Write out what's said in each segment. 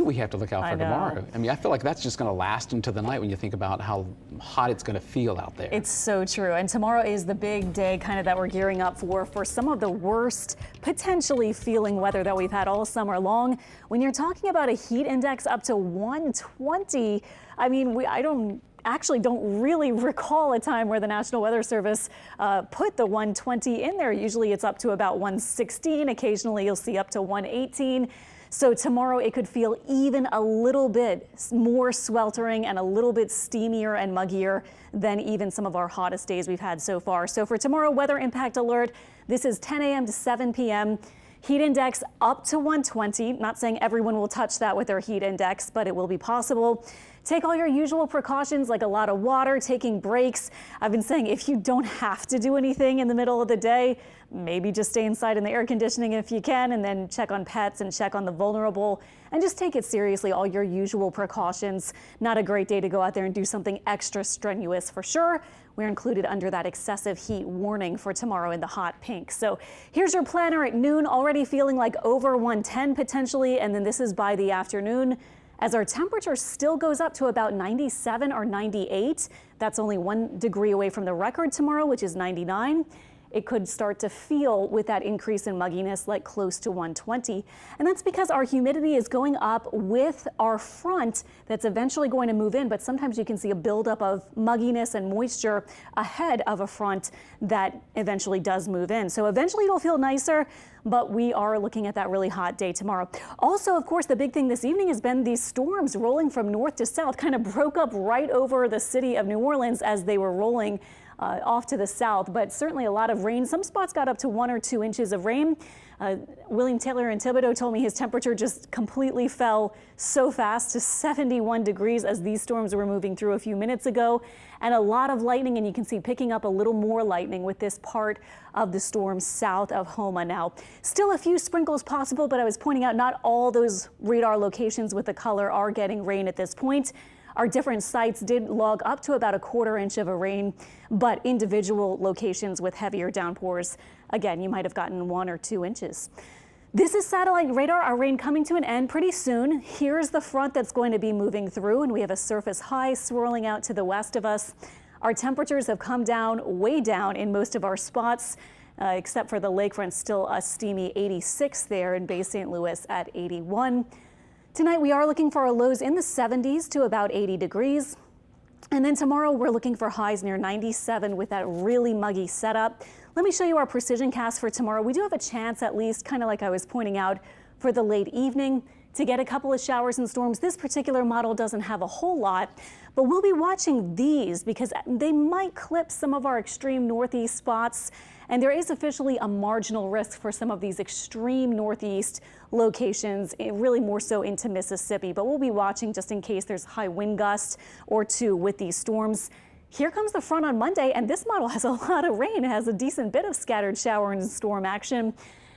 we have to look out for tomorrow. I mean, I feel like that's just going to last into the night when you think about how hot it's going to feel out there. It's so true. And tomorrow is the big day kind of that we're gearing up for some of the worst potentially feeling weather that we've had all summer long. When you're talking about a heat index up to 120, I mean, I don't really recall a time where the National Weather Service put the 120 in there. Usually it's up to about 116. Occasionally you'll see up to 118. So tomorrow it could feel even a little bit more sweltering and a little bit steamier and muggier than even some of our hottest days we've had so far. So for tomorrow, weather impact alert, this is 10 a.m. to 7 p.m. Heat index up to 120. Not saying everyone will touch that with their heat index, but it will be possible. Take all your usual precautions like a lot of water, taking breaks. I've been saying if you don't have to do anything in the middle of the day, maybe just stay inside in the air conditioning if you can, and then check on pets and check on the vulnerable and just take it seriously, all your usual precautions. Not a great day to go out there and do something extra strenuous for sure. We're included under that excessive heat warning for tomorrow in the hot pink. So here's your planner at noon, already feeling like over 110 potentially, and then this is by the afternoon. As our temperature still goes up to about 97 or 98, that's only 1 degree away from the record tomorrow, which is 99. It could start to feel with that increase in mugginess like close to 120. And that's because our humidity is going up with our front that's eventually going to move in. But sometimes you can see a buildup of mugginess and moisture ahead of a front that eventually does move in. So eventually it'll feel nicer, but we are looking at that really hot day tomorrow. Also, of course, the big thing this evening has been these storms rolling from north to south, kind of broke up right over the city of New Orleans as they were rolling off to the south, but certainly a lot of rain. Some spots got up to 1 or 2 inches of rain. William Taylor in Thibodaux told me his temperature just completely fell so fast to 71 degrees as these storms were moving through a few minutes ago, and a lot of lightning, and you can see picking up a little more lightning with this part of the storm south of Homa now. Still a few sprinkles possible, but I was pointing out not all those radar locations with the color are getting rain at this point. Our different sites did log up to about a 1/4 inch of a rain, but individual locations with heavier downpours, again, you might have gotten 1 or 2 inches. This is satellite radar, our rain coming to an end pretty soon. Here's the front that's going to be moving through, and we have a surface high swirling out to the west of us. Our temperatures have come down, way down in most of our spots, except for the lakefront, still a steamy 86 there in Bay St. Louis at 81. Tonight we are looking for our lows in the 70s to about 80 degrees. And then tomorrow we're looking for highs near 97 with that really muggy setup. Let me show you our precision cast for tomorrow. We do have a chance, at least kind of like I was pointing out, for the late evening to get a couple of showers and storms. This particular model doesn't have a whole lot, but we'll be watching these because they might clip some of our extreme northeast spots. And there is officially a marginal risk for some of these extreme northeast locations, really more so into Mississippi. But we'll be watching just in case there's high wind gusts or 2 with these storms. Here comes the front on Monday, and this model has a lot of rain. It has a decent bit of scattered shower and storm action.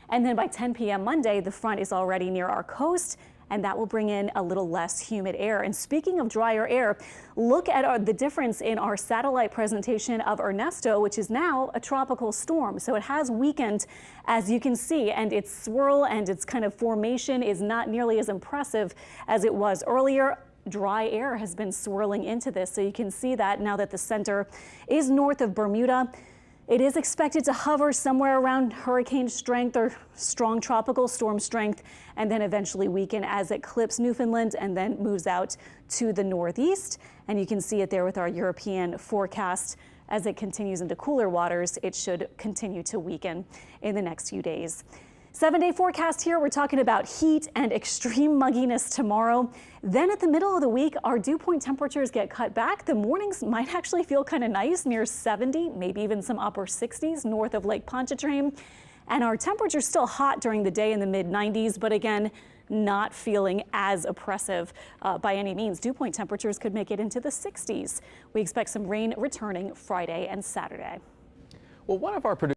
And then by 10 p.m. Monday, the front is already near our coast, and that will bring in a little less humid air. And speaking of drier air, look at the difference in our satellite presentation of Ernesto, which is now a tropical storm. So it has weakened, as you can see, and its swirl and its kind of formation is not nearly as impressive as it was earlier. Dry air has been swirling into this, so you can see that now that the center is north of Bermuda. It is expected to hover somewhere around hurricane strength or strong tropical storm strength, and then eventually weaken as it clips Newfoundland and then moves out to the northeast. And you can see it there with our European forecast. As it continues into cooler waters, it should continue to weaken in the next few days. 7-day forecast here. We're talking about heat and extreme mugginess tomorrow. Then at the middle of the week, our dew point temperatures get cut back. The mornings might actually feel kind of nice, near 70, maybe even some upper 60s north of Lake Pontchartrain. And our temperatures still hot during the day in the mid-90s, but again, not feeling as oppressive by any means. Dew point temperatures could make it into the 60s. We expect some rain returning Friday and Saturday. Well, one of our producers